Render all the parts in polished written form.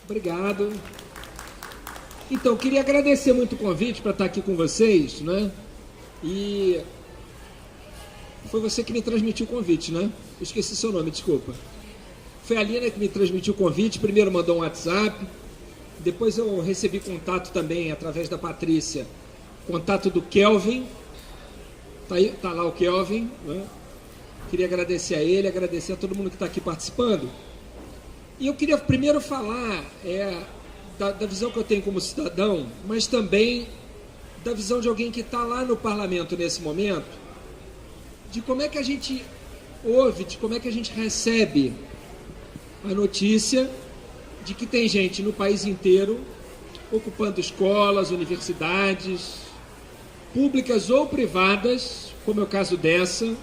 Obrigado. Então, queria agradecer muito o convite para estar aqui com vocês, né? E foi você que me transmitiu o convite, né? Eu esqueci seu nome, desculpa. Foi a Lina que me transmitiu o convite. Primeiro mandou um WhatsApp, depois eu recebi contato também através da Patrícia, contato do Kelvin. Tá lá o Kelvin, né? Queria agradecer a ele, agradecer a todo mundo que está aqui participando. E eu queria primeiro falar da visão que eu tenho como cidadão, mas também da visão de alguém que está lá no parlamento nesse momento, de como é que a gente ouve, de como é que a gente recebe a notícia de que tem gente no país inteiro ocupando escolas, universidades, públicas ou privadas, como é o caso dessa,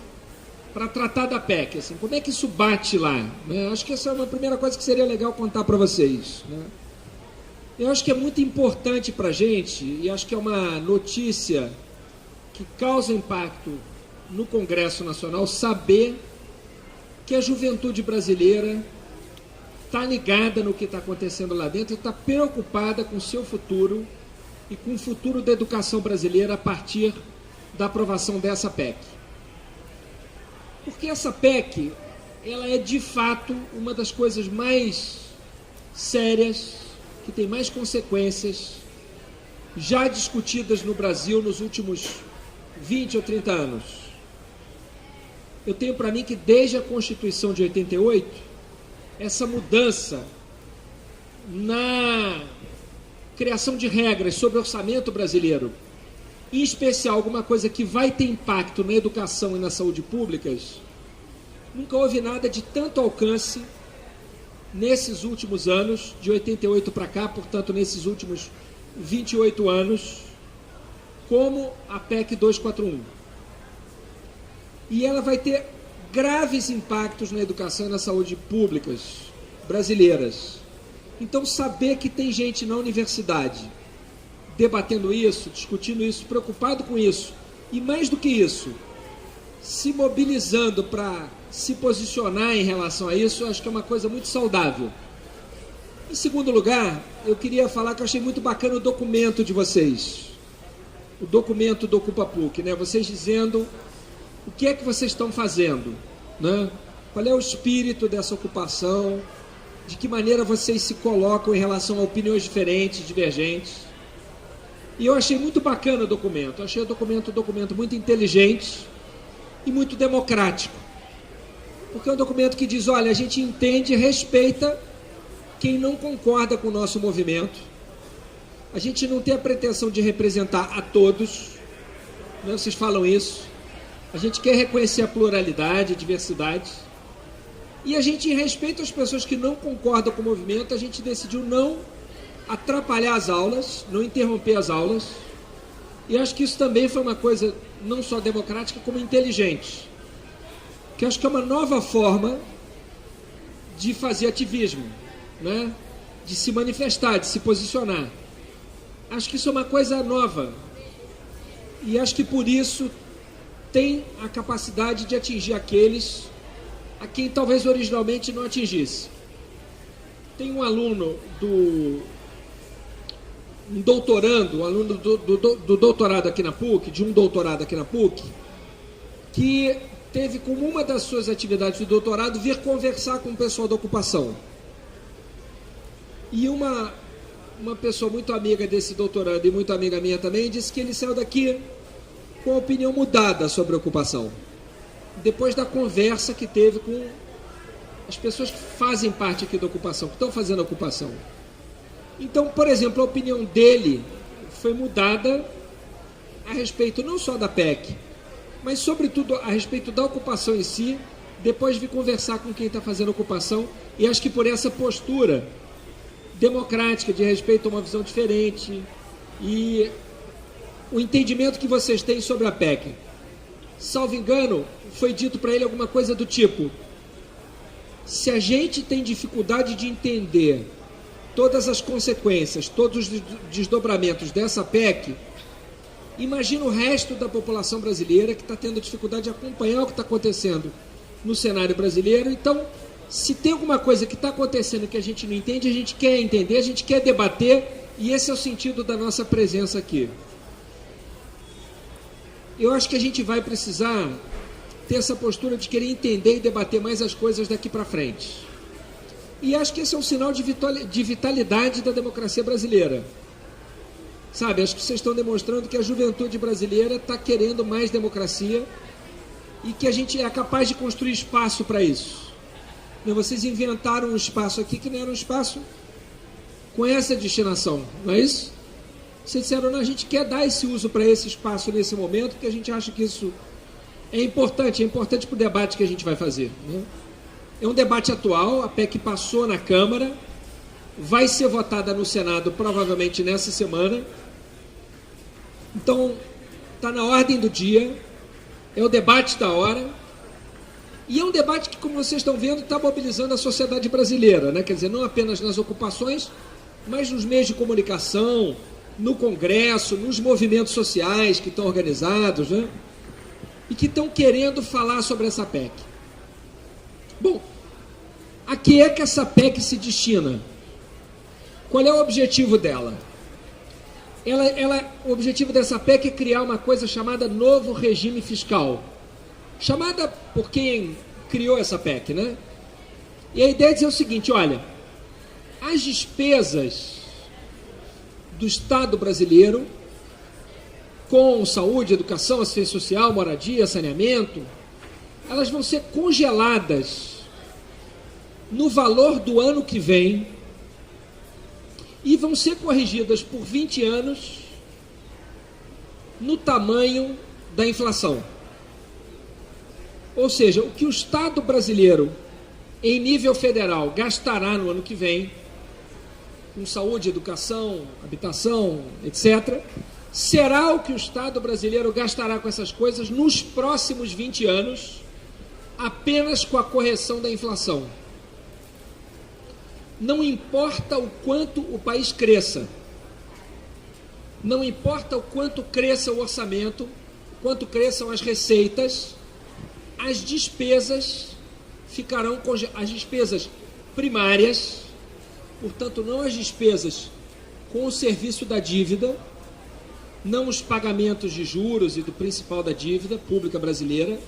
para tratar da PEC, assim, como é que isso bate lá? Né? Acho que essa é uma primeira coisa que seria legal contar para vocês. Né? Eu acho que é muito importante para a gente, e acho que é uma notícia que causa impacto no Congresso Nacional, saber que a juventude brasileira está ligada no que está acontecendo lá dentro e está preocupada com o seu futuro e com o futuro da educação brasileira a partir da aprovação dessa PEC. Porque essa PEC, ela é de fato uma das coisas mais sérias, que tem mais consequências, já discutidas no Brasil nos últimos 20 ou 30 anos. Eu tenho para mim que desde a Constituição de 88, essa mudança na criação de regras sobre o orçamento brasileiro, em especial alguma coisa que vai ter impacto na educação e na saúde públicas, nunca houve nada de tanto alcance nesses últimos anos, de 88 para cá, portanto, nesses últimos 28 anos, como a PEC 241. E ela vai ter graves impactos na educação e na saúde públicas brasileiras. Então, saber que tem gente na universidade debatendo isso, discutindo isso, preocupado com isso, e mais do que isso, se mobilizando para se posicionar em relação a isso, eu acho que é uma coisa muito saudável. Em segundo lugar, eu queria falar que eu achei muito bacana o documento de vocês, o documento do Ocupa PUC, né? Vocês dizendo o que é que vocês estão fazendo, né? Qual é o espírito dessa ocupação, de que maneira vocês se colocam em relação a opiniões diferentes, divergentes. E eu achei muito bacana o documento. Eu achei um documento muito inteligente e muito democrático. Porque é um documento que diz, olha, a gente entende e respeita quem não concorda com o nosso movimento. A gente não tem a pretensão de representar a todos, né? Vocês falam isso. A gente quer reconhecer a pluralidade, a diversidade. E a gente, em respeito às pessoas que não concordam com o movimento, a gente decidiu não atrapalhar as aulas, não interromper as aulas. E acho que isso também foi uma coisa não só democrática, como inteligente. Que acho que é uma nova forma de fazer ativismo, né? De se manifestar, de se posicionar. Acho que isso é uma coisa nova. E acho que por isso tem a capacidade de atingir aqueles a quem talvez originalmente não atingisse. Tem um aluno um doutorando, um aluno do doutorado aqui na PUC, de um doutorado aqui na PUC, que teve como uma das suas atividades do doutorado vir conversar com o pessoal da ocupação. E uma pessoa muito amiga desse doutorando e muito amiga minha também disse que ele saiu daqui com a opinião mudada sobre a ocupação, depois da conversa que teve com as pessoas que fazem parte aqui da ocupação, que estão fazendo a ocupação. Então, por exemplo, a opinião dele foi mudada a respeito não só da PEC, mas sobretudo a respeito da ocupação em si, depois de vir conversar com quem está fazendo a ocupação, e acho que por essa postura democrática, de respeito a uma visão diferente, e o entendimento que vocês têm sobre a PEC. Salvo engano, foi dito para ele alguma coisa do tipo: se a gente tem dificuldade de entender todas as consequências, todos os desdobramentos dessa PEC, imagina o resto da população brasileira que está tendo dificuldade de acompanhar o que está acontecendo no cenário brasileiro. Então, Se tem alguma coisa que está acontecendo que a gente não entende, a gente quer entender, a gente quer debater, e esse é o sentido da nossa presença aqui. Eu acho que a gente vai precisar ter essa postura de querer entender e debater mais as coisas daqui para frente. E acho que esse é um sinal de vitalidade da democracia brasileira. Sabe, acho que vocês estão demonstrando que a juventude brasileira está querendo mais democracia e que a gente é capaz de construir espaço para isso. Vocês inventaram um espaço aqui que não era um espaço com essa destinação, não é isso? Vocês disseram, não, a gente quer dar esse uso para esse espaço nesse momento, porque a gente acha que isso é importante para o debate que a gente vai fazer, né? É um debate atual, a PEC passou na Câmara, vai ser votada no Senado provavelmente nessa semana. Então, está na ordem do dia, é o debate da hora, e é um debate que, como vocês estão vendo, está mobilizando a sociedade brasileira, né? Quer dizer, não apenas nas ocupações, mas nos meios de comunicação, no Congresso, nos movimentos sociais que estão organizados, né? E que estão querendo falar sobre essa PEC. Bom, a que é que essa PEC se destina? Qual é o objetivo dela? O objetivo dessa PEC é criar uma coisa chamada novo regime fiscal. Chamada por quem criou essa PEC, né? E a ideia é dizer o seguinte, olha, as despesas do Estado brasileiro com saúde, educação, assistência social, moradia, saneamento, elas vão ser congeladas no valor do ano que vem e vão ser corrigidas por 20 anos no tamanho da inflação. Ou seja, o que o Estado brasileiro, em nível federal, gastará no ano que vem, com saúde, educação, habitação, etc., será o que o Estado brasileiro gastará com essas coisas nos próximos 20 anos, apenas com a correção da inflação. Não importa o quanto o país cresça, não importa o quanto cresça o orçamento, quanto cresçam as receitas, as despesas ficarão as despesas primárias, portanto, não as despesas com o serviço da dívida, não os pagamentos de juros e do principal da dívida pública brasileira,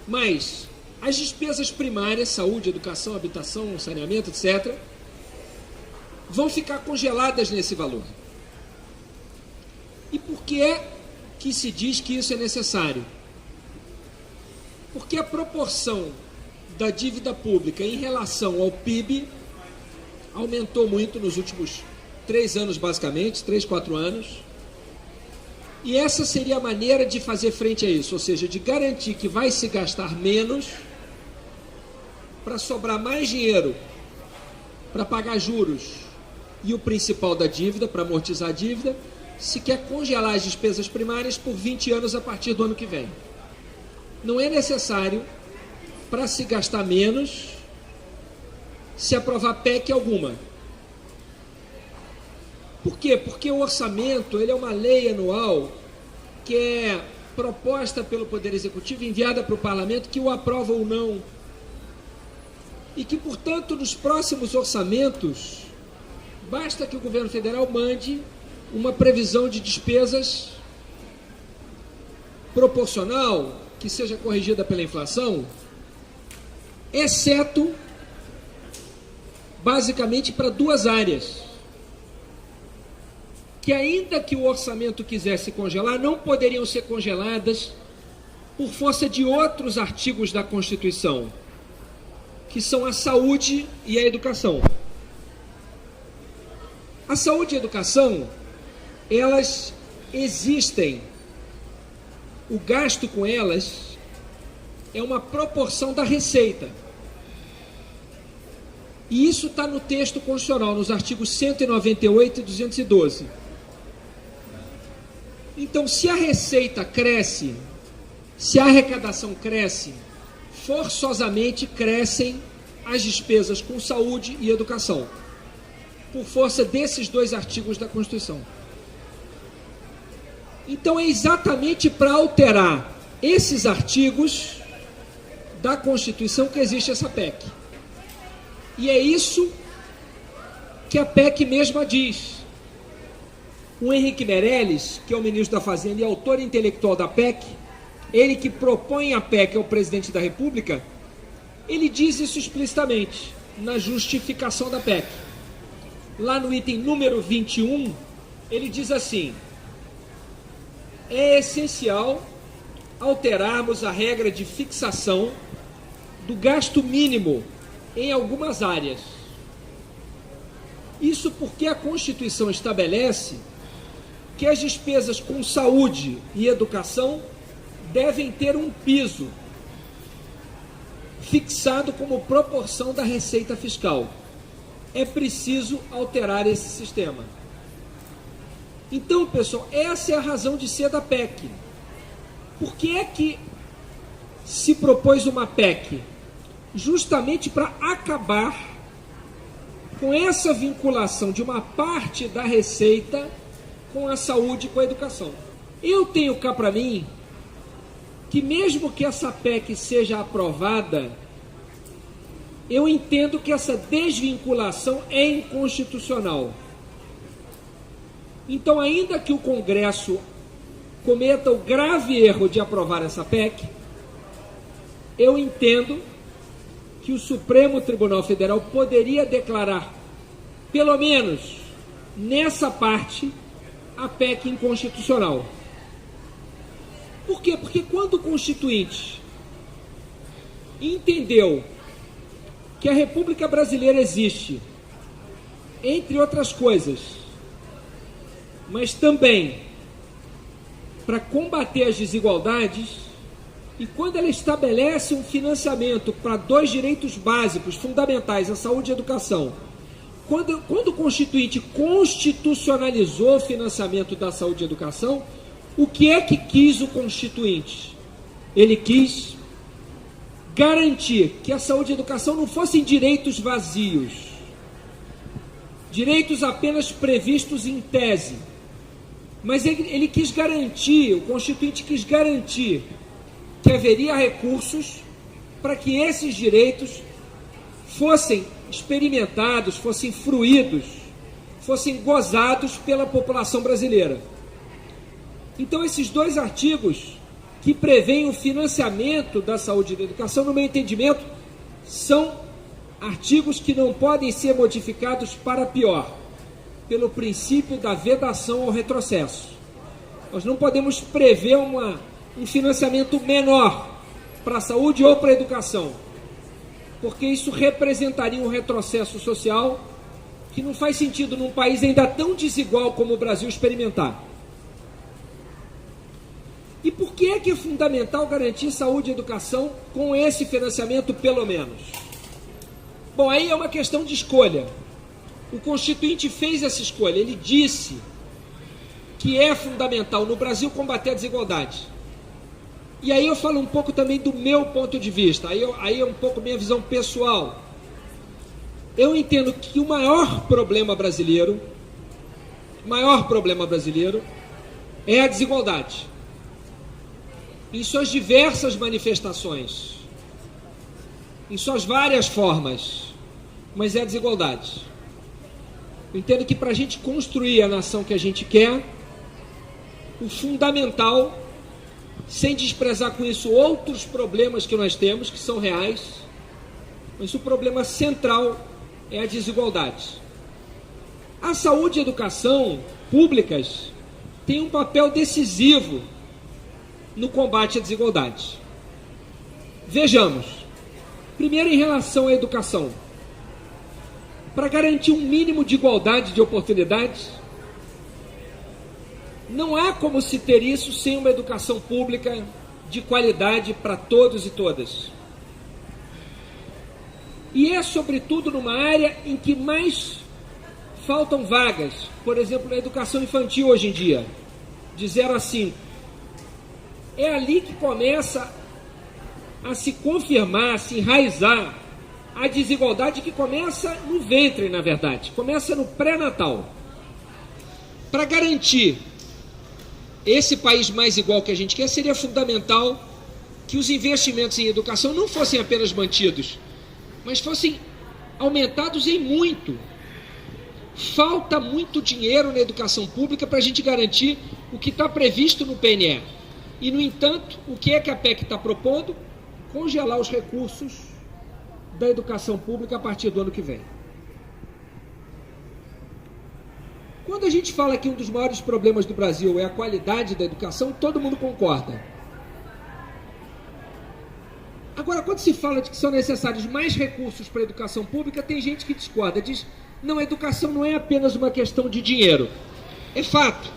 mas as despesas primárias, saúde, educação, habitação, saneamento, etc., vão ficar congeladas nesse valor. E por que é que se diz que isso é necessário? Porque a proporção da dívida pública em relação ao PIB aumentou muito nos últimos 3 anos, basicamente, 3, 4 anos. E essa seria a maneira de fazer frente a isso, ou seja, de garantir que vai se gastar menos para sobrar mais dinheiro para pagar juros e o principal da dívida, para amortizar a dívida, se quer congelar as despesas primárias por 20 anos a partir do ano que vem. Não é necessário, para se gastar menos, se aprovar PEC alguma. Por quê? Porque o orçamento ele é uma lei anual que é proposta pelo Poder Executivo, enviada para o Parlamento, que o aprova ou não. E que, portanto, nos próximos orçamentos, basta que o governo federal mande uma previsão de despesas proporcional, que seja corrigida pela inflação, exceto, basicamente, para 2 áreas, que ainda que o orçamento quisesse congelar, não poderiam ser congeladas por força de outros artigos da Constituição, que são a saúde e a educação. A saúde e a educação, elas existem, o gasto com elas é uma proporção da receita. E isso está no texto constitucional, nos artigos 198 e 212. Então, se a receita cresce, se a arrecadação cresce, forçosamente crescem as despesas com saúde e educação, por força desses 2 artigos da Constituição. Então, é exatamente para alterar esses artigos da Constituição que existe essa PEC. E é isso que a PEC mesma diz. O Henrique Meirelles, que é o ministro da Fazenda e autor intelectual da PEC, ele que propõe a PEC ao presidente da República, ele diz isso explicitamente na justificação da PEC. Lá no item número 21, ele diz assim: é essencial alterarmos a regra de fixação do gasto mínimo em algumas áreas. Isso porque a Constituição estabelece que as despesas com saúde e educação devem ter um piso fixado como proporção da receita fiscal. É preciso alterar esse sistema. Então, pessoal, essa é a razão de ser da PEC. Por que é que se propôs uma PEC? Justamente para acabar com essa vinculação de uma parte da receita com a saúde e com a educação. Eu tenho cá para mim que mesmo que essa PEC seja aprovada, eu entendo que essa desvinculação é inconstitucional. Então, ainda que o Congresso cometa o grave erro de aprovar essa PEC, eu entendo que o Supremo Tribunal Federal poderia declarar, pelo menos nessa parte, a PEC inconstitucional. Por quê? Porque quando o Constituinte entendeu que a República Brasileira existe, entre outras coisas, mas também para combater as desigualdades, e quando ela estabelece um financiamento para dois direitos básicos, fundamentais, a saúde e a educação, quando o Constituinte constitucionalizou o financiamento da saúde e educação, o que é que quis o Constituinte? Ele quis garantir que a saúde e a educação não fossem direitos vazios, direitos apenas previstos em tese, mas ele quis garantir, o Constituinte quis garantir que haveria recursos para que esses direitos fossem experimentados, fossem fruídos, fossem gozados pela população brasileira. Então, esses dois artigos que prevêem o financiamento da saúde e da educação, no meu entendimento, são artigos que não podem ser modificados para pior, pelo princípio da vedação ao retrocesso. Nós não podemos prever um financiamento menor para a saúde ou para a educação, porque isso representaria um retrocesso social que não faz sentido num país ainda tão desigual como o Brasil experimentar. E por que é fundamental garantir saúde e educação com esse financiamento, pelo menos? Bom, aí é uma questão de escolha. O Constituinte fez essa escolha, ele disse que é fundamental no Brasil combater a desigualdade. E aí eu falo um pouco também do meu ponto de vista, aí é um pouco minha visão pessoal. Eu entendo que o maior problema brasileiro é a desigualdade, em suas diversas manifestações, em suas várias formas, mas é a desigualdade. Eu entendo que para a gente construir a nação que a gente quer, o fundamental, sem desprezar com isso outros problemas que nós temos, que são reais, mas o problema central é a desigualdade. A saúde e a educação públicas têm um papel decisivo no combate à desigualdade. Vejamos, primeiro em relação à educação. Para garantir um mínimo de igualdade de oportunidades, não há como se ter isso sem uma educação pública de qualidade para todos e todas. E é sobretudo numa área em que mais faltam vagas, por exemplo, na educação infantil hoje em dia, de 0 a 5. É ali que começa a se confirmar, a se enraizar a desigualdade, que começa no ventre, na verdade, começa no pré-natal. Para garantir esse país mais igual que a gente quer, seria fundamental que os investimentos em educação não fossem apenas mantidos, mas fossem aumentados em muito. Falta muito dinheiro na educação pública para a gente garantir o que está previsto no PNE. E, no entanto, o que é que a PEC está propondo? Congelar os recursos da educação pública a partir do ano que vem. Quando a gente fala que um dos maiores problemas do Brasil é a qualidade da educação, todo mundo concorda. Agora, quando se fala de que são necessários mais recursos para a educação pública, tem gente que discorda, diz, não, a educação não é apenas uma questão de dinheiro. É fato,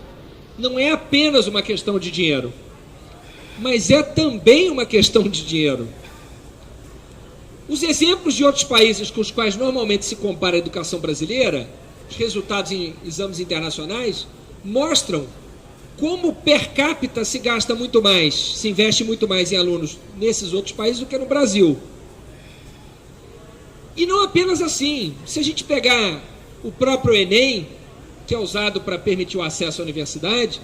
não é apenas uma questão de dinheiro, mas é também uma questão de dinheiro. Os exemplos de outros países com os quais normalmente se compara a educação brasileira, os resultados em exames internacionais, mostram como per capita se gasta muito mais, se investe muito mais em alunos nesses outros países do que no Brasil. E não apenas assim, se a gente pegar o próprio Enem, que é usado para permitir o acesso à universidade,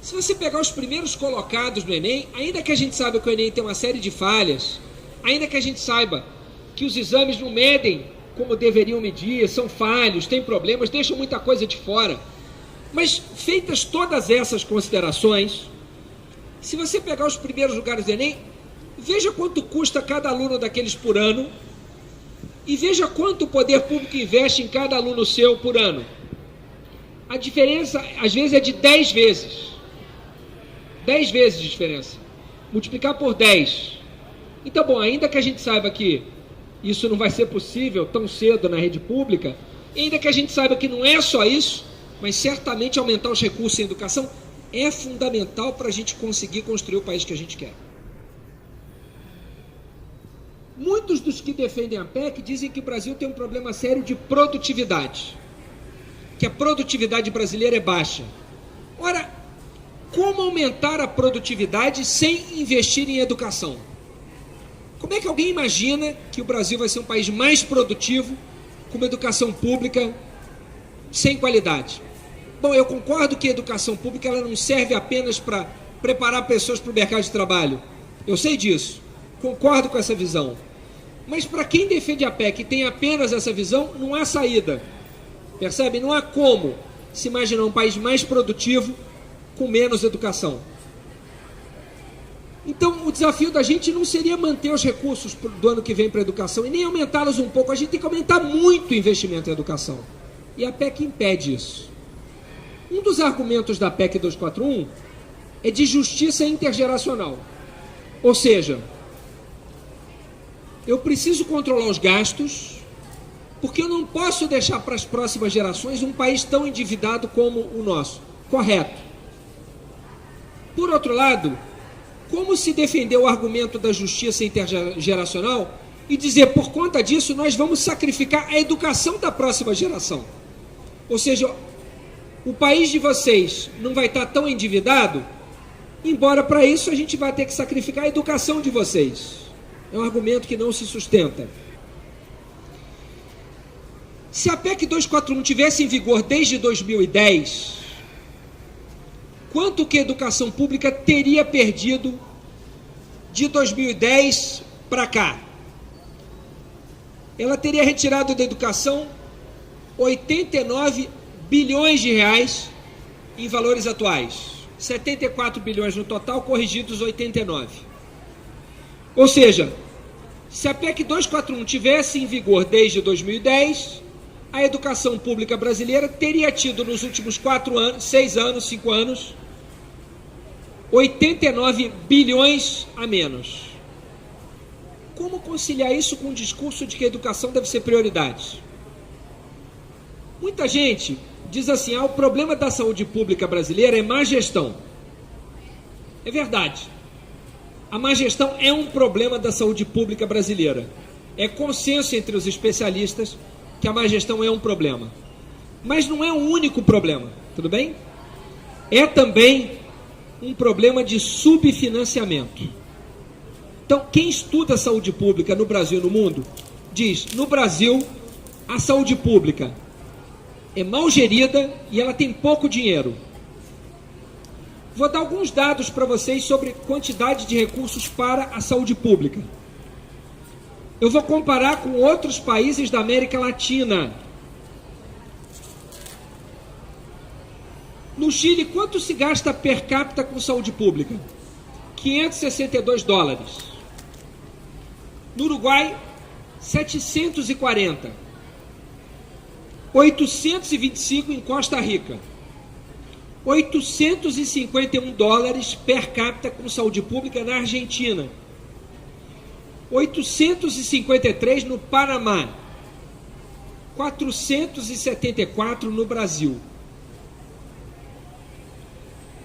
se você pegar os primeiros colocados no Enem, ainda que a gente saiba que o Enem tem uma série de falhas, ainda que a gente saiba que os exames não medem como deveriam medir, são falhos, têm problemas, deixam muita coisa de fora, mas feitas todas essas considerações, se você pegar os primeiros lugares do Enem, veja quanto custa cada aluno daqueles por ano e veja quanto o poder público investe em cada aluno seu por ano. A diferença, às vezes, é de 10 vezes. 10 vezes de diferença. Multiplicar por 10. Então, bom, ainda que a gente saiba que isso não vai ser possível tão cedo na rede pública, ainda que a gente saiba que não é só isso, mas certamente aumentar os recursos em educação é fundamental para a gente conseguir construir o país que a gente quer. Muitos dos que defendem a PEC dizem que o Brasil tem um problema sério de produtividade, que a produtividade brasileira é baixa. Ora, como aumentar a produtividade sem investir em educação? Como é que alguém imagina que o Brasil vai ser um país mais produtivo com uma educação pública sem qualidade? Bom, eu concordo que a educação pública ela não serve apenas para preparar pessoas para o mercado de trabalho. Eu sei disso, concordo com essa visão. Mas para quem defende a PEC e tem apenas essa visão, não há saída. Percebe? Não há como se imaginar um país mais produtivo com menos educação. Então, o desafio da gente não seria manter os recursos do ano que vem para a educação e nem aumentá-los um pouco. A gente tem que aumentar muito o investimento em educação. E a PEC impede isso. Um dos argumentos da PEC 241 é de justiça intergeracional. Ou seja, eu preciso controlar os gastos, porque eu não posso deixar para as próximas gerações um país tão endividado como o nosso. Correto. Por outro lado, como se defender o argumento da justiça intergeracional e dizer, por conta disso, nós vamos sacrificar a educação da próxima geração? Ou seja, o país de vocês não vai estar tão endividado, embora para isso a gente vai ter que sacrificar a educação de vocês. É um argumento que não se sustenta. Se a PEC 241 tivesse em vigor desde 2010, quanto que a educação pública teria perdido de 2010 para cá? Ela teria retirado da educação 89 bilhões de reais em valores atuais. 74 bilhões no total, corrigidos 89. Ou seja, se a PEC 241 tivesse em vigor desde 2010, a educação pública brasileira teria tido nos últimos 5 anos, 89 bilhões a menos. Como conciliar isso com o discurso de que a educação deve ser prioridade? Muita gente diz assim, o problema da saúde pública brasileira é má gestão. É verdade. A má gestão é um problema da saúde pública brasileira. É consenso entre os especialistas que a má gestão é um problema. Mas não é o único problema, tudo bem? É também um problema de subfinanciamento. Então, quem estuda saúde pública no Brasil e no mundo, diz, no Brasil, a saúde pública é mal gerida e ela tem pouco dinheiro. Vou dar alguns dados para vocês sobre quantidade de recursos para a saúde pública. Eu vou comparar com outros países da América Latina. No Chile, quanto se gasta per capita com saúde pública? 562 dólares. No Uruguai, 740. 825 em Costa Rica. 851 dólares per capita com saúde pública na Argentina. 853 no Panamá. 474 no Brasil.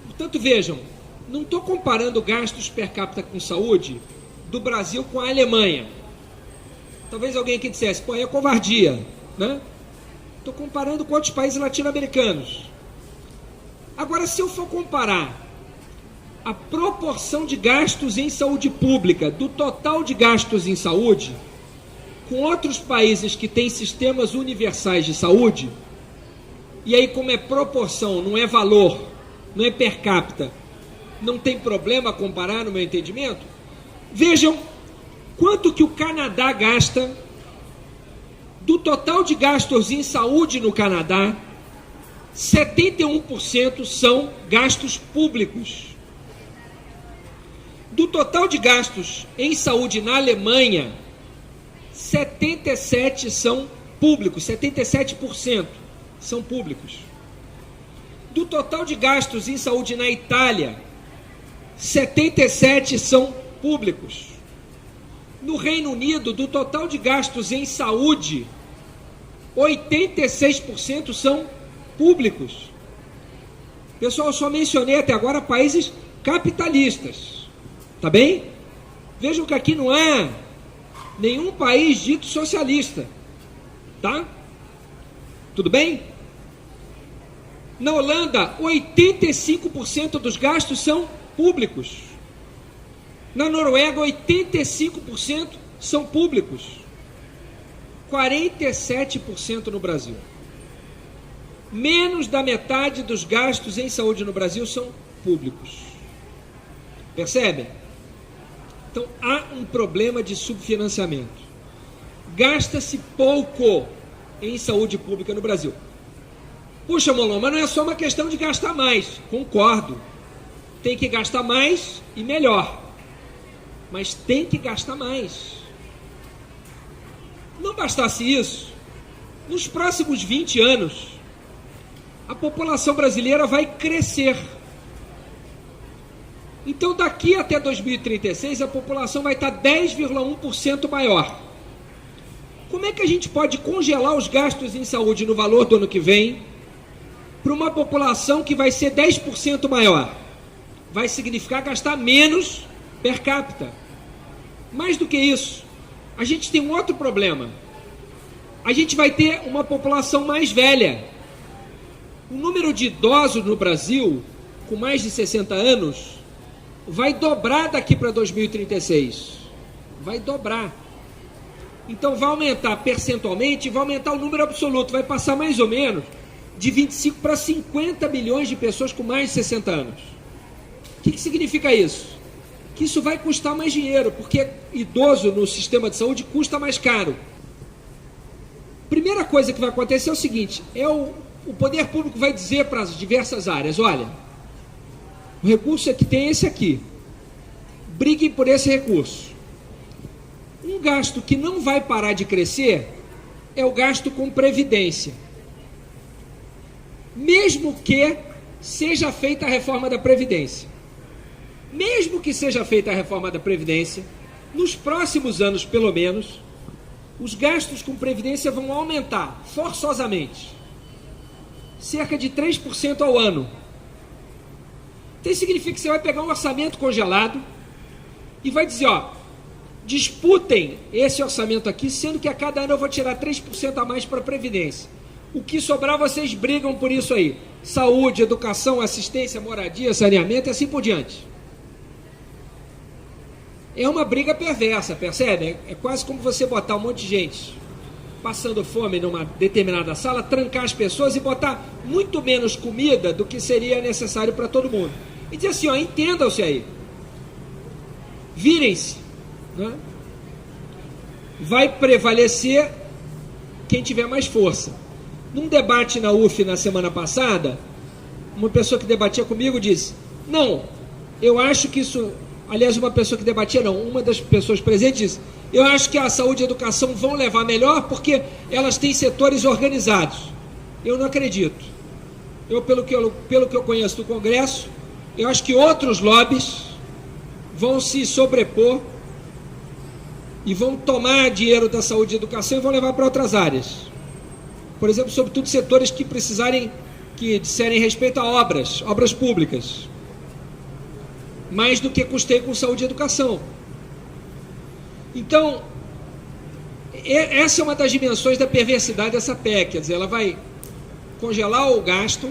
Portanto, vejam, não estou comparando gastos per capita com saúde do Brasil com a Alemanha. Talvez alguém aqui dissesse, pô, é covardia, né? Estou comparando com outros países latino-americanos. Agora, se eu for comparar a proporção de gastos em saúde pública do total de gastos em saúde com outros países que têm sistemas universais de saúde, e aí como é proporção, não é valor, não é per capita, não tem problema comparar no meu entendimento. Vejam quanto que o Canadá gasta. Do total de gastos em saúde no Canadá, 71% são gastos públicos. Do total de gastos em saúde na Alemanha, 77% são públicos, 77% são públicos. Do total de gastos em saúde na Itália, 77% são públicos. No Reino Unido, do total de gastos em saúde, 86% são públicos. Pessoal, eu só mencionei até agora países capitalistas, tá bem? Vejam que aqui não é nenhum país dito socialista, tá? Tudo bem? Na Holanda, 85% dos gastos são públicos. Na Noruega, 85% são públicos. 47% no Brasil. Menos da metade dos gastos em saúde no Brasil são públicos. Percebem? Então, há um problema de subfinanciamento. Gasta-se pouco em saúde pública no Brasil. Puxa, Molon, mas não é só uma questão de gastar mais. Concordo. Tem que gastar mais e melhor. Mas tem que gastar mais. Não bastasse isso, nos próximos 20 anos, a população brasileira vai crescer. Então, daqui até 2036, a população vai estar 10,1% maior. Como é que a gente pode congelar os gastos em saúde no valor do ano que vem para uma população que vai ser 10% maior? Vai significar gastar menos per capita. Mais do que isso, a gente tem um outro problema. A gente vai ter uma população mais velha. O número de idosos no Brasil, com mais de 60 anos, vai dobrar daqui para 2036. Vai dobrar. Então vai aumentar percentualmente, vai aumentar o número absoluto. Vai passar mais ou menos de 25 para 50 milhões de pessoas com mais de 60 anos. O que significa isso? Que isso vai custar mais dinheiro, porque idoso no sistema de saúde custa mais caro. Primeira coisa que vai acontecer é o seguinte, o poder público vai dizer para as diversas áreas, olha, o recurso que tem é esse aqui, briguem por esse recurso. Um gasto que não vai parar de crescer é o gasto com previdência. Mesmo que seja feita a reforma da Previdência. Mesmo que seja feita a reforma da Previdência, nos próximos anos, pelo menos, os gastos com Previdência vão aumentar, forçosamente. Cerca de 3% ao ano. Então, isso significa que você vai pegar um orçamento congelado e vai dizer, ó, disputem esse orçamento aqui, sendo que a cada ano eu vou tirar 3% a mais para a Previdência. O que sobrar, vocês brigam por isso aí. Saúde, educação, assistência, moradia, saneamento e assim por diante. É uma briga perversa, percebe? É quase como você botar um monte de gente passando fome numa determinada sala, trancar as pessoas e botar muito menos comida do que seria necessário para todo mundo. E dizer assim, ó, entendam-se aí. Virem-se. Né? vai prevalecer quem tiver mais força. Num debate na UF na semana passada, uma pessoa que debatia comigo disse: não, eu acho que isso... Aliás, uma pessoa que debatia não, uma das pessoas presentes disse: eu acho que a saúde e a educação vão levar melhor porque elas têm setores organizados. Eu não acredito. Pelo que eu conheço do Congresso, eu acho que outros lobbies vão se sobrepor e vão tomar dinheiro da saúde e educação e vão levar para outras áreas. Por exemplo, sobretudo setores que disserem respeito a obras públicas, mais do que custeio com saúde e educação. Então, essa é uma das dimensões da perversidade dessa PEC, quer dizer, ela vai congelar o gasto,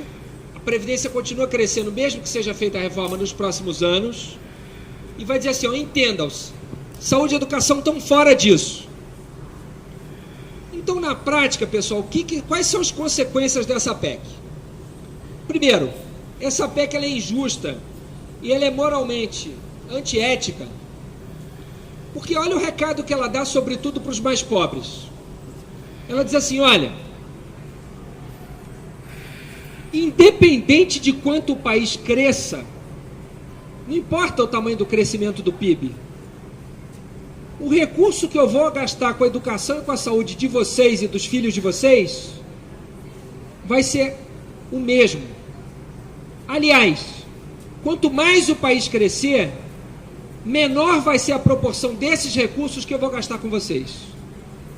a Previdência continua crescendo, mesmo que seja feita a reforma nos próximos anos, e vai dizer assim, entendam-se, saúde e educação estão fora disso. Então, na prática, pessoal, quais são as consequências dessa PEC? Primeiro, essa PEC ela é injusta e ela é moralmente antiética, porque olha o recado que ela dá, sobretudo para os mais pobres. Ela diz assim, olha, independente de quanto o país cresça, não importa o tamanho do crescimento do PIB, o recurso que eu vou gastar com a educação e com a saúde de vocês e dos filhos de vocês vai ser o mesmo. Aliás, quanto mais o país crescer, menor vai ser a proporção desses recursos que eu vou gastar com vocês.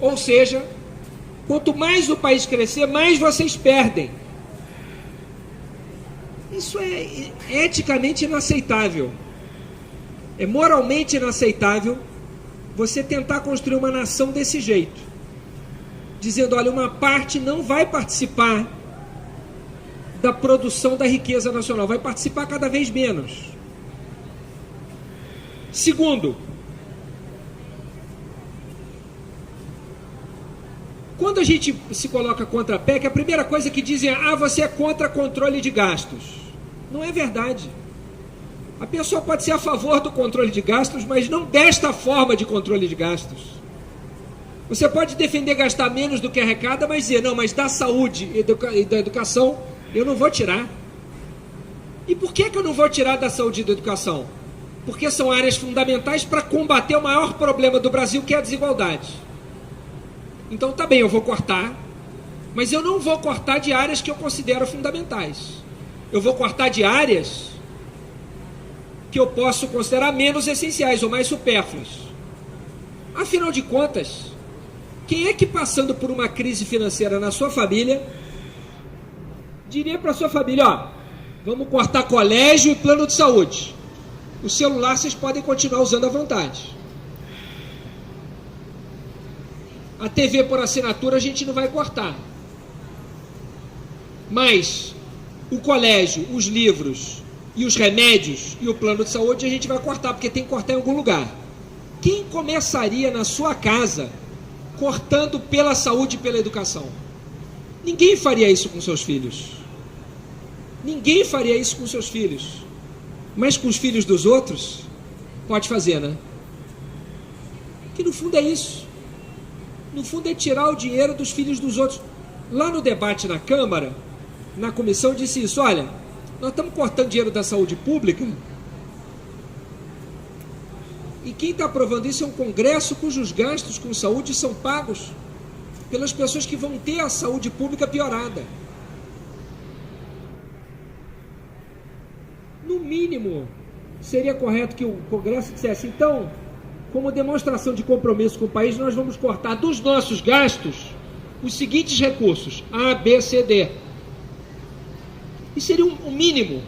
Ou seja, quanto mais o país crescer, mais vocês perdem. Isso é eticamente inaceitável. É moralmente inaceitável você tentar construir uma nação desse jeito, dizendo, olha, uma parte não vai participar da produção da riqueza nacional, vai participar cada vez menos. Segundo, quando a gente se coloca contra a PEC, a primeira coisa que dizem é, você é contra controle de gastos. Não é verdade. A pessoa pode ser a favor do controle de gastos, mas não desta forma de controle de gastos. Você pode defender gastar menos do que arrecada, mas dizer, não, mas da saúde e da educação eu não vou tirar. E por que eu não vou tirar da saúde e da educação? Porque são áreas fundamentais para combater o maior problema do Brasil, que é a desigualdade. Então tá bem, eu vou cortar, mas eu não vou cortar de áreas que eu considero fundamentais. Eu vou cortar de áreas que eu posso considerar menos essenciais ou mais supérfluas. Afinal de contas, quem é que passando por uma crise financeira na sua família diria para sua família, vamos cortar colégio e plano de saúde. O celular vocês podem continuar usando à vontade. A TV por assinatura a gente não vai cortar. Mas o colégio, os livros e os remédios e o plano de saúde a gente vai cortar, porque tem que cortar em algum lugar. Quem começaria na sua casa cortando pela saúde e pela educação? Ninguém faria isso com seus filhos. Ninguém faria isso com seus filhos. Mas com os filhos dos outros, pode fazer, né? Que no fundo é isso. No fundo é tirar o dinheiro dos filhos dos outros. Lá no debate na Câmara, na comissão, disse isso, olha, nós estamos cortando dinheiro da saúde pública e quem está aprovando isso é um Congresso cujos gastos com saúde são pagos pelas pessoas que vão ter a saúde pública piorada. No mínimo, seria correto que o Congresso dissesse, então, como demonstração de compromisso com o país, nós vamos cortar dos nossos gastos os seguintes recursos, A, B, C, D. Isso seria um mínimo.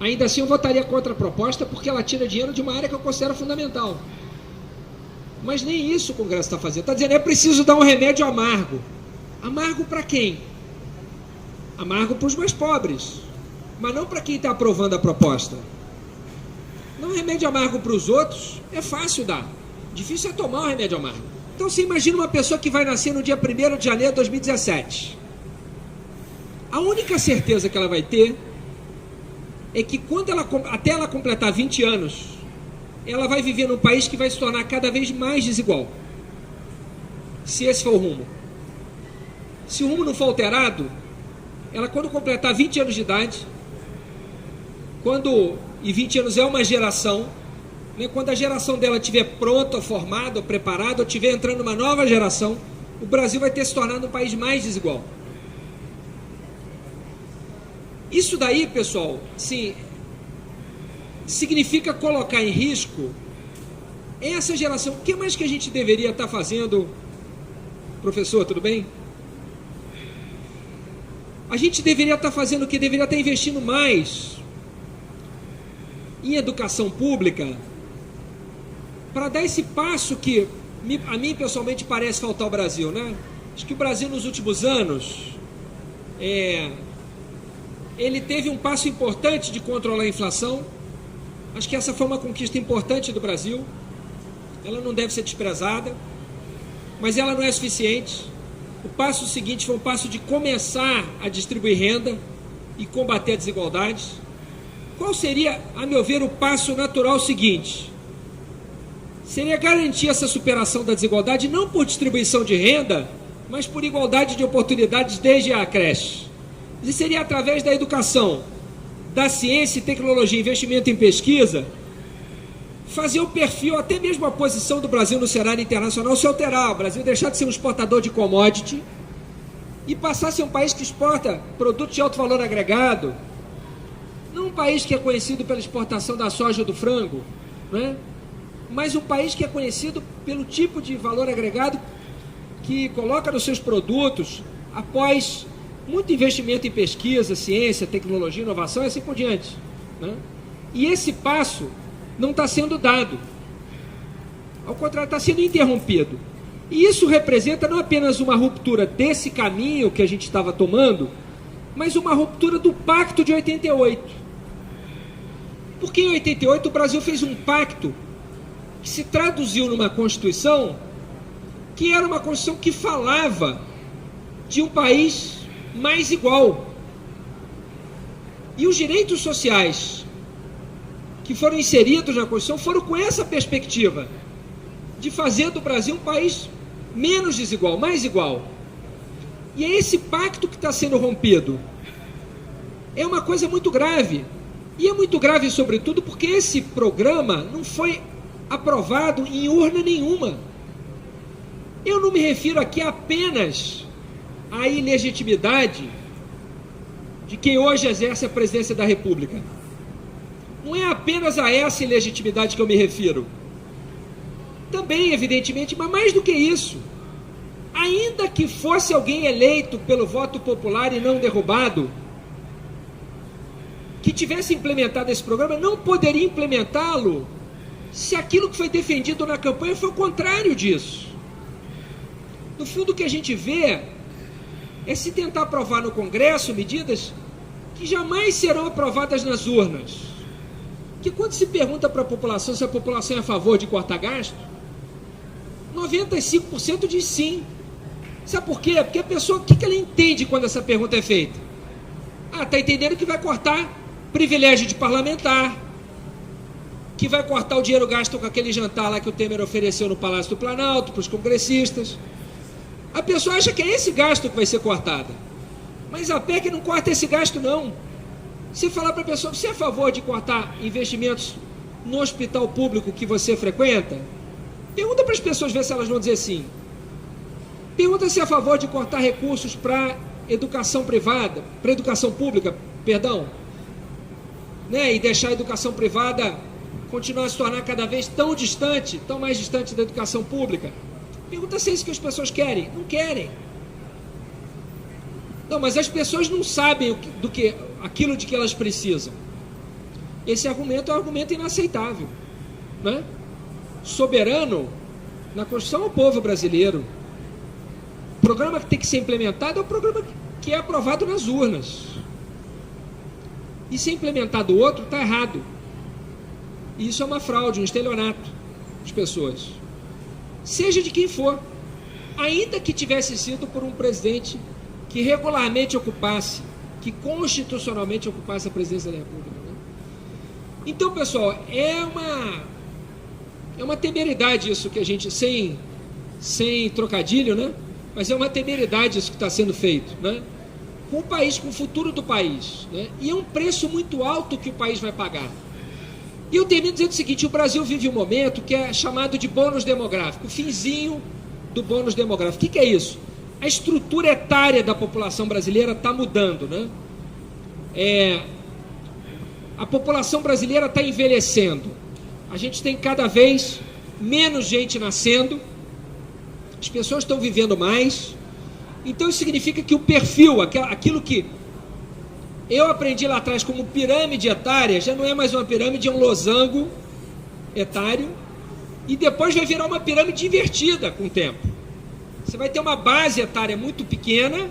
Ainda assim eu votaria contra a proposta, porque ela tira dinheiro de uma área que eu considero fundamental. Mas nem isso o Congresso está fazendo. Está dizendo, é preciso dar um remédio amargo. Amargo para quem? Amargo para os mais pobres, mas não para quem está aprovando a proposta. Não remédio amargo para os outros, é fácil dar. Difícil é tomar um remédio amargo. Então você imagina uma pessoa que vai nascer no dia 1º de janeiro de 2017. A única certeza que ela vai ter é que até ela completar 20 anos, ela vai viver num país que vai se tornar cada vez mais desigual. Se esse for o rumo. Se o rumo não for alterado, ela quando completar 20 anos de idade, e 20 anos é uma geração, né, quando a geração dela estiver pronta, formada, preparada, ou estiver entrando uma nova geração, o Brasil vai ter se tornado um país mais desigual. Isso daí, pessoal, sim, significa colocar em risco essa geração. O que mais que a gente deveria estar fazendo, professor, tudo bem? A gente deveria estar fazendo o que? Deveria estar investindo mais em educação pública para dar esse passo que a mim pessoalmente parece faltar ao Brasil, né? Acho que o Brasil nos últimos anos ele teve um passo importante de controlar a inflação. Acho que essa foi uma conquista importante do Brasil. Ela não deve ser desprezada, mas ela não é suficiente. O passo seguinte foi um passo de começar a distribuir renda e combater a desigualdade. Qual seria, a meu ver, o passo natural seguinte? Seria garantir essa superação da desigualdade não por distribuição de renda, mas por igualdade de oportunidades desde a creche. E seria através da educação, da ciência e tecnologia, investimento em pesquisa, fazer o perfil, até mesmo a posição do Brasil no cenário internacional se alterar. O Brasil deixar de ser um exportador de commodity e passar a ser um país que exporta produtos de alto valor agregado. Não um país que é conhecido pela exportação da soja ou do frango, né? Mas um país que é conhecido pelo tipo de valor agregado que coloca nos seus produtos após muito investimento em pesquisa, ciência, tecnologia, inovação e assim por diante, né? E esse passo não está sendo dado. Ao contrário, está sendo interrompido. E isso representa não apenas uma ruptura desse caminho que a gente estava tomando, mas uma ruptura do Pacto de 88. Porque em 88 o Brasil fez um pacto que se traduziu numa Constituição que era uma Constituição que falava de um país mais igual. E os direitos sociais que foram inseridos na Constituição foram com essa perspectiva de fazer do Brasil um país menos desigual, mais igual. E é esse pacto que está sendo rompido. É uma coisa muito grave. E é muito grave, sobretudo, porque esse programa não foi aprovado em urna nenhuma. Eu não me refiro aqui apenas à ilegitimidade de quem hoje exerce a presidência da República. Não é apenas a essa ilegitimidade que eu me refiro. Também, evidentemente, mas mais do que isso, ainda que fosse alguém eleito pelo voto popular e não derrubado, que tivesse implementado esse programa, não poderia implementá-lo se aquilo que foi defendido na campanha foi o contrário disso. No fundo, o que a gente vê é se tentar aprovar no Congresso medidas que jamais serão aprovadas nas urnas. Porque quando se pergunta para a população se a população é a favor de cortar gasto, 95% diz sim. Sabe por quê? Porque a pessoa, o que ela entende quando essa pergunta é feita? Está entendendo que vai cortar privilégio de parlamentar, que vai cortar o dinheiro gasto com aquele jantar lá que o Temer ofereceu no Palácio do Planalto para os congressistas. A pessoa acha que é esse gasto que vai ser cortado. Mas a PEC não corta esse gasto, não. Se falar para a pessoa, você é a favor de cortar investimentos no hospital público que você frequenta? Pergunta para as pessoas ver se elas vão dizer sim. Pergunta se é a favor de cortar recursos para educação privada, para educação pública, perdão, né? E deixar a educação privada continuar a se tornar cada vez tão distante, tão mais distante da educação pública. Pergunta se é isso que as pessoas querem. Não querem. Não, mas as pessoas não sabem aquilo de que elas precisam. Esse argumento é um argumento inaceitável, né? Soberano na Constituição é o povo brasileiro. O programa que tem que ser implementado é o programa que é aprovado nas urnas. E se implementado o outro, está errado. E isso é uma fraude, um estelionato das pessoas. Seja de quem for, ainda que tivesse sido por um presidente que regularmente ocupasse, que constitucionalmente ocupasse a presidência da República, né? Então, pessoal, é É uma temeridade isso que a gente, sem trocadilho, né? Mas é uma temeridade isso que está sendo feito, né? Com o país, com o futuro do país, né? E é um preço muito alto que o país vai pagar. E eu termino dizendo o seguinte: o Brasil vive um momento que é chamado de bônus demográfico, o finzinho do bônus demográfico. O que é isso? A estrutura etária da população brasileira está mudando, né? A população brasileira está envelhecendo. A gente tem cada vez menos gente nascendo, as pessoas estão vivendo mais. Então isso significa que o perfil, aquilo que eu aprendi lá atrás como pirâmide etária, já não é mais uma pirâmide, é um losango etário, e depois vai virar uma pirâmide invertida com o tempo. Você vai ter uma base etária muito pequena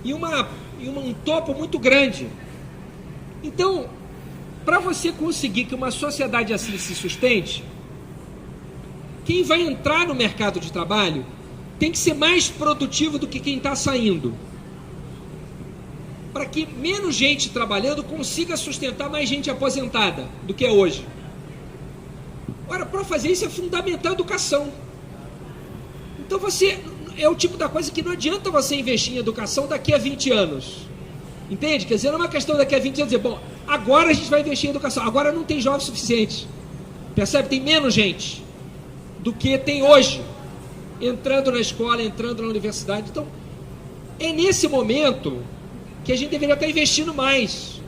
e um topo muito grande. Então, para você conseguir que uma sociedade assim se sustente, quem vai entrar no mercado de trabalho tem que ser mais produtivo do que quem está saindo, para que menos gente trabalhando consiga sustentar mais gente aposentada do que é hoje. Ora, para fazer isso é fundamental a educação. Então é o tipo da coisa que não adianta você investir em educação daqui a 20 anos. Entende? Quer dizer, não é uma questão daqui a 20 anos dizer, bom, agora a gente vai investir em educação. Agora não tem jovens suficientes. Percebe? Tem menos gente do que tem hoje, entrando na escola, entrando na universidade. Então, é nesse momento que a gente deveria estar investindo mais.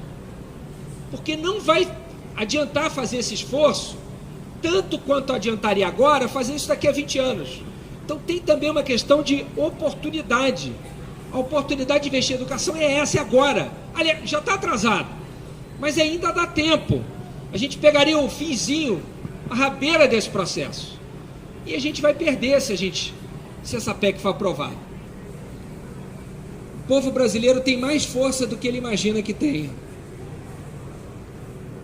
Porque não vai adiantar fazer esse esforço tanto quanto adiantaria agora fazer isso daqui a 20 anos. Então tem também uma questão de oportunidade. A oportunidade de investir em educação é essa, é agora. Aliás, já está atrasado, mas ainda dá tempo. A gente pegaria o finzinho, a rabeira desse processo. E a gente vai perder se essa PEC for aprovada. O povo brasileiro tem mais força do que ele imagina que tenha.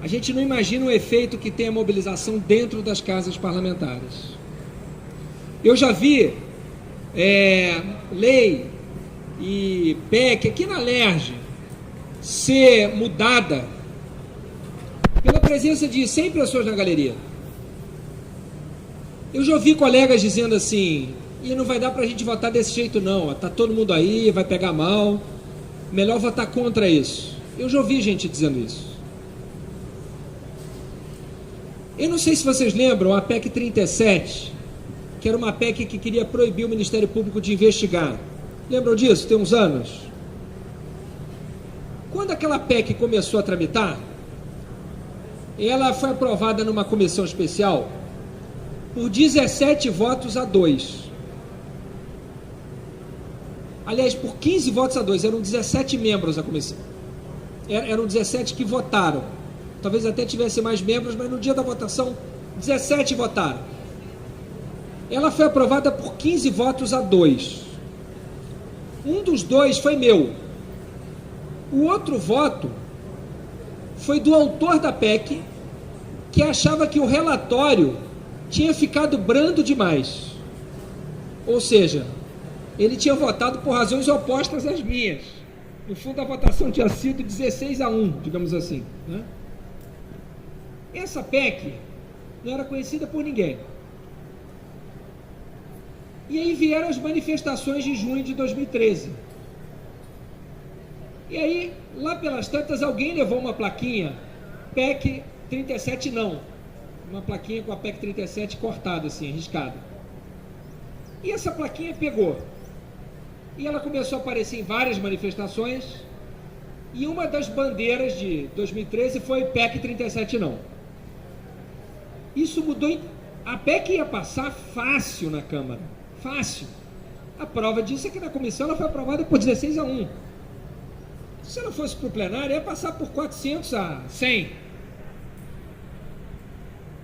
A gente não imagina o efeito que tem a mobilização dentro das casas parlamentares. Eu já vi lei e PEC aqui na LERJ ser mudada pela presença de 100 pessoas na galeria. Eu já ouvi colegas dizendo assim, e não vai dar para a gente votar desse jeito não, está todo mundo aí, vai pegar mal, melhor votar contra isso. Eu já ouvi gente dizendo isso. Eu não sei se vocês lembram a PEC 37, que era uma PEC que queria proibir o Ministério Público de investigar. Lembram disso? Tem uns anos. Quando aquela PEC começou a tramitar, ela foi aprovada numa comissão especial por 17 votos a 2. Aliás, por 15 votos a 2, eram 17 membros a comissão. Eram 17 que votaram. Talvez até tivesse mais membros, mas no dia da votação, 17 votaram. Ela foi aprovada por 15 votos a 2. Um dos 2 foi meu. O outro voto foi do autor da PEC, que achava que o relatório tinha ficado brando demais. Ou seja, ele tinha votado por razões opostas às minhas. No fundo, a votação tinha sido 16-1, digamos assim, né? Essa PEC não era conhecida por ninguém. E aí vieram as manifestações de junho de 2013. E aí, lá pelas tantas, alguém levou uma plaquinha, PEC 37 não. Uma plaquinha com a PEC 37 cortada assim, riscada. E essa plaquinha pegou. E ela começou a aparecer em várias manifestações. E uma das bandeiras de 2013 foi PEC 37 não. Isso mudou. A PEC ia passar fácil na Câmara. Fácil. A prova disso é que na comissão ela foi aprovada por 16-1. Se ela fosse para o plenário, ia passar por 400-100.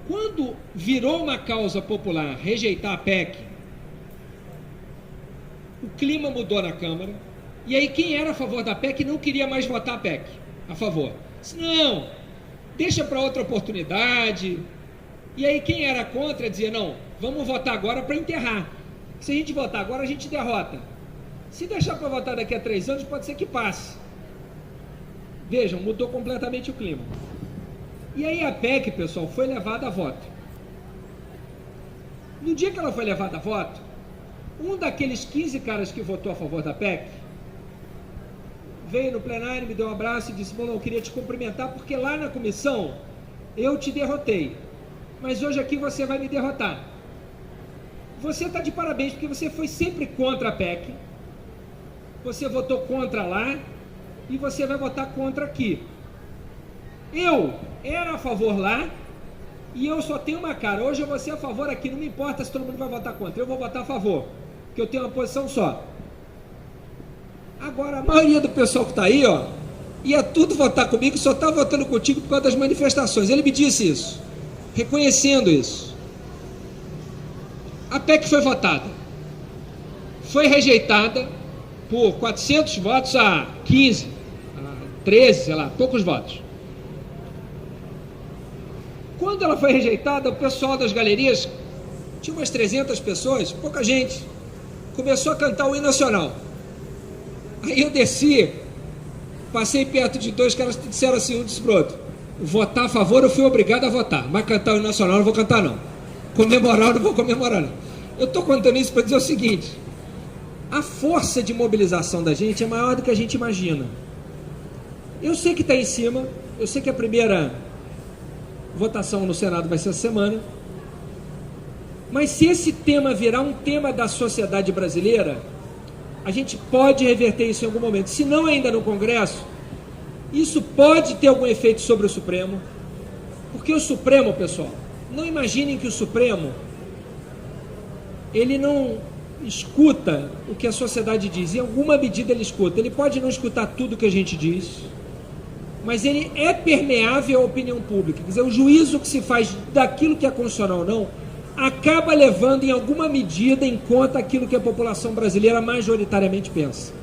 Quando virou uma causa popular rejeitar a PEC, o clima mudou na Câmara. E aí quem era a favor da PEC não queria mais votar a PEC a favor. Disse, não, deixa para outra oportunidade. E aí quem era contra dizia, não, vamos votar agora para enterrar. Se a gente votar agora, a gente derrota. Se deixar para votar daqui a 3 anos, pode ser que passe. Vejam, mudou completamente o clima. E aí a PEC, pessoal, foi levada a voto. No dia que ela foi levada a voto, um daqueles 15 caras que votou a favor da PEC veio no plenário, me deu um abraço e disse: bom, eu queria te cumprimentar porque lá na comissão eu te derrotei, mas hoje aqui você vai me derrotar. Você está de parabéns porque você foi sempre contra a PEC, você votou contra lá e você vai votar contra aqui. Eu era a favor lá e eu só tenho uma cara, hoje eu vou ser a favor aqui, não me importa se todo mundo vai votar contra, eu vou votar a favor, porque eu tenho uma posição só. Agora a maioria do pessoal que está aí, ó, ia tudo votar comigo, só está votando contigo por causa das manifestações. Ele me disse isso, reconhecendo isso. A PEC foi votada, foi rejeitada por 400 votos a 15, a 13, sei lá, poucos votos. Quando ela foi rejeitada, o pessoal das galerias, tinha umas 300 pessoas, pouca gente, começou a cantar o hino nacional. Aí eu desci, passei perto de dois caras que disseram assim, um disse pro outro: votar a favor eu fui obrigado a votar, mas cantar o hino nacional eu não vou cantar não, comemorar eu não vou comemorar não. Eu estou contando isso para dizer o seguinte: a força de mobilização da gente é maior do que a gente imagina. Eu sei que está em cima, eu sei que a primeira votação no Senado vai ser essa semana, mas se esse tema virar um tema da sociedade brasileira, a gente pode reverter isso em algum momento. Se não ainda no Congresso, isso pode ter algum efeito sobre o Supremo, porque o Supremo, pessoal, não imaginem que o Supremo, ele não escuta o que a sociedade diz. Em alguma medida ele escuta. Ele pode não escutar tudo que a gente diz, mas ele é permeável à opinião pública. Quer dizer, o juízo que se faz daquilo que é constitucional ou não, acaba levando em alguma medida em conta aquilo que a população brasileira majoritariamente pensa.